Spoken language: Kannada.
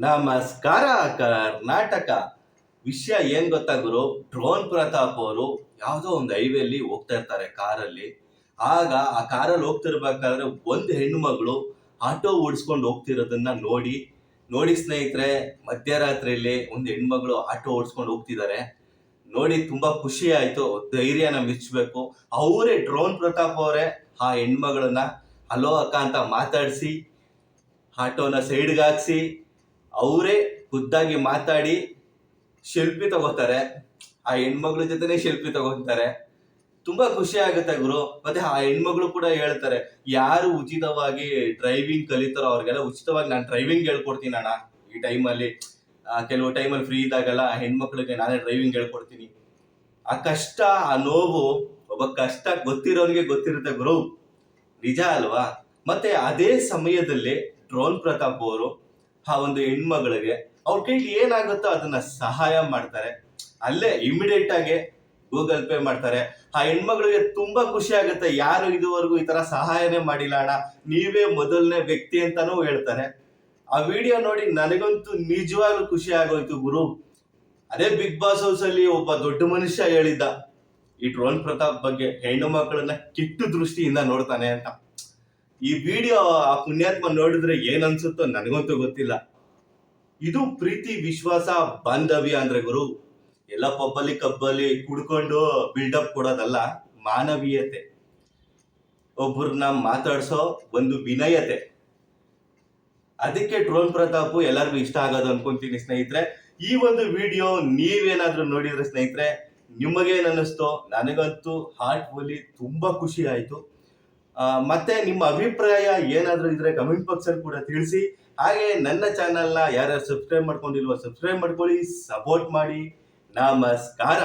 ನಮಸ್ಕಾರ ಕರ್ನಾಟಕ. ವಿಷಯ ಏನ್ ಗೊತ್ತಾ ಗುರು, ಡ್ರೋನ್ ಪ್ರತಾಪ್ ಅವರು ಯಾವುದೋ ಒಂದು ಹೈವೇಲಿ ಹೋಗ್ತಾ ಇರ್ತಾರೆ ಕಾರಲ್ಲಿ. ಆಗ ಆ ಕಾರಲ್ಲಿ ಹೋಗ್ತಿರ್ಬೇಕಾದ್ರೆ ಒಂದು ಹೆಣ್ಣು ಮಗಳು ಆಟೋ ಓಡಿಸ್ಕೊಂಡು ಹೋಗ್ತಿರೋದನ್ನ ನೋಡಿ ಸ್ನೇಹಿತರೆ, ಮಧ್ಯರಾತ್ರಿಯಲ್ಲಿ ಒಂದು ಹೆಣ್ಮಗಳು ಆಟೋ ಓಡಿಸ್ಕೊಂಡು ಹೋಗ್ತಿದ್ದಾರೆ. ನೋಡಿ ತುಂಬಾ ಖುಷಿ ಆಯ್ತು, ಧೈರ್ಯನ ಮೆಚ್ಚಬೇಕು. ಅವರೇ ಡ್ರೋನ್ ಪ್ರತಾಪ್ ಅವರೇ ಆ ಹೆಣ್ಮಗಳನ್ನ ಹಲೋ ಅಕ್ಕ ಅಂತ ಮಾತಾಡಿಸಿ ಆಟೋನ ಸೈಡ್ಗೆ ಹಾಕ್ಸಿ ಅವರೇ ಖುದ್ದಾಗಿ ಮಾತಾಡಿ ಸೆಲ್ಫಿ ತಗೋತಾರೆ. ಆ ಹೆಣ್ಮಗಳ ಜೊತೆನೆ ಸೆಲ್ಫಿ ತಗೋತಾರೆ. ತುಂಬಾ ಖುಷಿ ಆಗುತ್ತೆ ಗುರು. ಮತ್ತೆ ಆ ಹೆಣ್ಮಗಳು ಕೂಡ ಹೇಳ್ತಾರೆ, ಯಾರು ಉಚಿತವಾಗಿ ಡ್ರೈವಿಂಗ್ ಕಲಿತಾರೋ ಅವ್ರಿಗೆಲ್ಲ ಉಚಿತವಾಗಿ ನಾನು ಡ್ರೈವಿಂಗ್ ಹೇಳ್ಕೊಡ್ತೀನಿ ಅಣ್ಣ. ಈ ಟೈಮಲ್ಲಿ ಕೆಲವು ಟೈಮಲ್ಲಿ ಫ್ರೀ ಇದ್ದಾಗೆಲ್ಲ ಹೆಣ್ಮಕ್ಳಿಗೆ ನಾನೇ ಡ್ರೈವಿಂಗ್ ಹೇಳ್ಕೊಡ್ತೀನಿ. ಆ ಕಷ್ಟ, ಆ ನೋವು ಒಬ್ಬ ಕಷ್ಟ ಗೊತ್ತಿರೋನಿಗೆ ಗೊತ್ತಿರುತ್ತೆ ಗುರು, ನಿಜ ಅಲ್ವಾ? ಮತ್ತೆ ಅದೇ ಸಮಯದಲ್ಲಿ ಡ್ರೋನ್ ಪ್ರತಾಪ್ ಅವರು ಆ ಒಂದು ಹೆಣ್ಮಗಳಿಗೆ ಅವ್ರ ಕೈಲಿ ಏನಾಗುತ್ತೋ ಅದನ್ನ ಸಹಾಯ ಮಾಡ್ತಾರೆ. ಅಲ್ಲೇ ಇಮಿಡಿಯೇಟ್ ಆಗಿ ಗೂಗಲ್ ಪೇ ಮಾಡ್ತಾರೆ. ಆ ಹೆಣ್ಮಗಳಿಗೆ ತುಂಬಾ ಖುಷಿ ಆಗುತ್ತೆ, ಯಾರು ಇದುವರೆಗೂ ಈ ತರ ಸಹಾಯನೇ ಮಾಡಿಲ್ಲ ಅಣ್ಣ, ನೀವೇ ಮೊದಲನೇ ವ್ಯಕ್ತಿ ಅಂತಾನೂ ಹೇಳ್ತಾರೆ. ಆ ವಿಡಿಯೋ ನೋಡಿ ನನಗಂತೂ ನಿಜವಾಗ್ಲೂ ಖುಷಿ ಆಗೋಯ್ತು ಗುರು. ಅದೇ ಬಿಗ್ ಬಾಸ್ ಹೌಸ್ ಅಲ್ಲಿ ಒಬ್ಬ ದೊಡ್ಡ ಮನುಷ್ಯ ಹೇಳಿದ್ದ ಈ ಡ್ರೋನ್ ಪ್ರತಾಪ್ ಬಗ್ಗೆ, ಹೆಣ್ಣು ಮಕ್ಕಳನ್ನ ಕೆಟ್ಟ ದೃಷ್ಟಿಯಿಂದ ನೋಡ್ತಾನೆ ಅಂತ. ಈ ವಿಡಿಯೋ ಆ ಪುಣ್ಯಾತ್ಮ ನೋಡಿದ್ರೆ ಏನ್ ಅನ್ಸುತ್ತೋ ನನಗಂತೂ ಗೊತ್ತಿಲ್ಲ. ಇದು ಪ್ರೀತಿ, ವಿಶ್ವಾಸ, ಬಾಂಧವ್ಯ ಅಂದ್ರೆ ಗುರು. ಎಲ್ಲ ಪಬ್ಬಲ್ಲಿ ಕಬ್ಬಲ್ಲಿ ಕುಡ್ಕೊಂಡು ಬಿಲ್ಡಪ್ ಕೊಡೋದಲ್ಲ, ಮಾನವೀಯತೆ, ಒಬ್ಬರನ್ನ ಮಾತಾಡ್ಸೋ ಒಂದು ವಿನಯತೆ. ಅದಕ್ಕೆ ಡ್ರೋನ್ ಪ್ರತಾಪ್ ಎಲ್ಲರಿಗೂ ಇಷ್ಟ ಆಗೋದು ಅನ್ಕೊಂತೀನಿ ಸ್ನೇಹಿತರೆ. ಈ ಒಂದು ವಿಡಿಯೋ ನೀವೇನಾದ್ರೂ ನೋಡಿದ್ರೆ ಸ್ನೇಹಿತರೆ, ನಿಮಗೇನ್ ಅನ್ನಿಸ್ತು? ನನಗಂತೂ ಹಾರ್ಟ್ ಫುಲ್ಲಿ ತುಂಬಾ ಖುಷಿ ಆಯ್ತು. ಮತ್ತೆ ನಿಮ್ಮ ಅಭಿಪ್ರಾಯ ಏನಾದ್ರೂ ಇದ್ರೆ ಕಮೆಂಟ್ ಬಾಕ್ಸ್ ಅಲ್ಲಿ ಕೂಡ ತಿಳಿಸಿ. ಹಾಗೆ ನನ್ನ ಚಾನೆಲ್ನ ಯಾರ್ಯಾರು ಸಬ್ಸ್ಕ್ರೈಬ್ ಮಾಡ್ಕೊಂಡಿಲ್ವೋ ಸಬ್ಸ್ಕ್ರೈಬ್ ಮಾಡ್ಕೊಳ್ಳಿ, ಸಪೋರ್ಟ್ ಮಾಡಿ. ನಮಸ್ಕಾರ.